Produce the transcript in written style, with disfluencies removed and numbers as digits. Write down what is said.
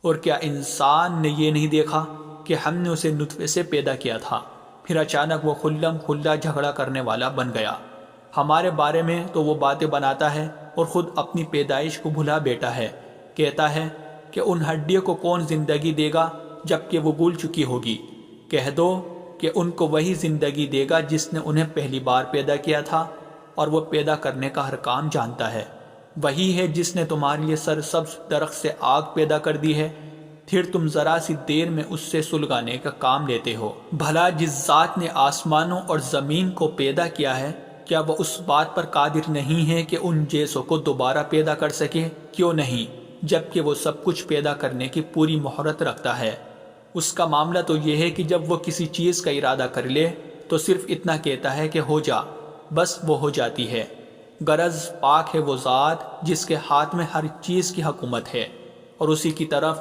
اور کیا انسان نے یہ نہیں دیکھا کہ ہم نے اسے نطفے سے پیدا کیا تھا، پھر اچانک وہ خلم کھلا جھگڑا کرنے والا بن گیا۔ ہمارے بارے میں تو وہ باتیں بناتا ہے اور خود اپنی پیدائش کو بھلا بیٹھا ہے۔ کہتا ہے کہ ان ہڈیوں کو کون زندگی دے گا جبکہ وہ گل چکی ہوگی۔ کہہ دو کہ ان کو وہی زندگی دے گا جس نے انہیں پہلی بار پیدا کیا تھا، اور وہ پیدا کرنے کا ہر کام جانتا ہے۔ وہی ہے جس نے تمہارے لیے سرسبز درخت سے آگ پیدا کر دی ہے، پھر تم ذرا سی دیر میں اس سے سلگانے کا کام لیتے ہو۔ بھلا جس ذات نے آسمانوں اور زمین کو پیدا کیا ہے، کیا وہ اس بات پر قادر نہیں ہے کہ ان جیسوں کو دوبارہ پیدا کر سکے؟ کیوں نہیں، جبکہ وہ سب کچھ پیدا کرنے کی پوری مہارت رکھتا ہے۔ اس کا معاملہ تو یہ ہے کہ جب وہ کسی چیز کا ارادہ کر لے تو صرف اتنا کہتا ہے کہ ہو جا، بس وہ ہو جاتی ہے۔ غرض پاک ہے وہ ذات جس کے ہاتھ میں ہر چیز کی حکومت ہے، اور اسی کی طرف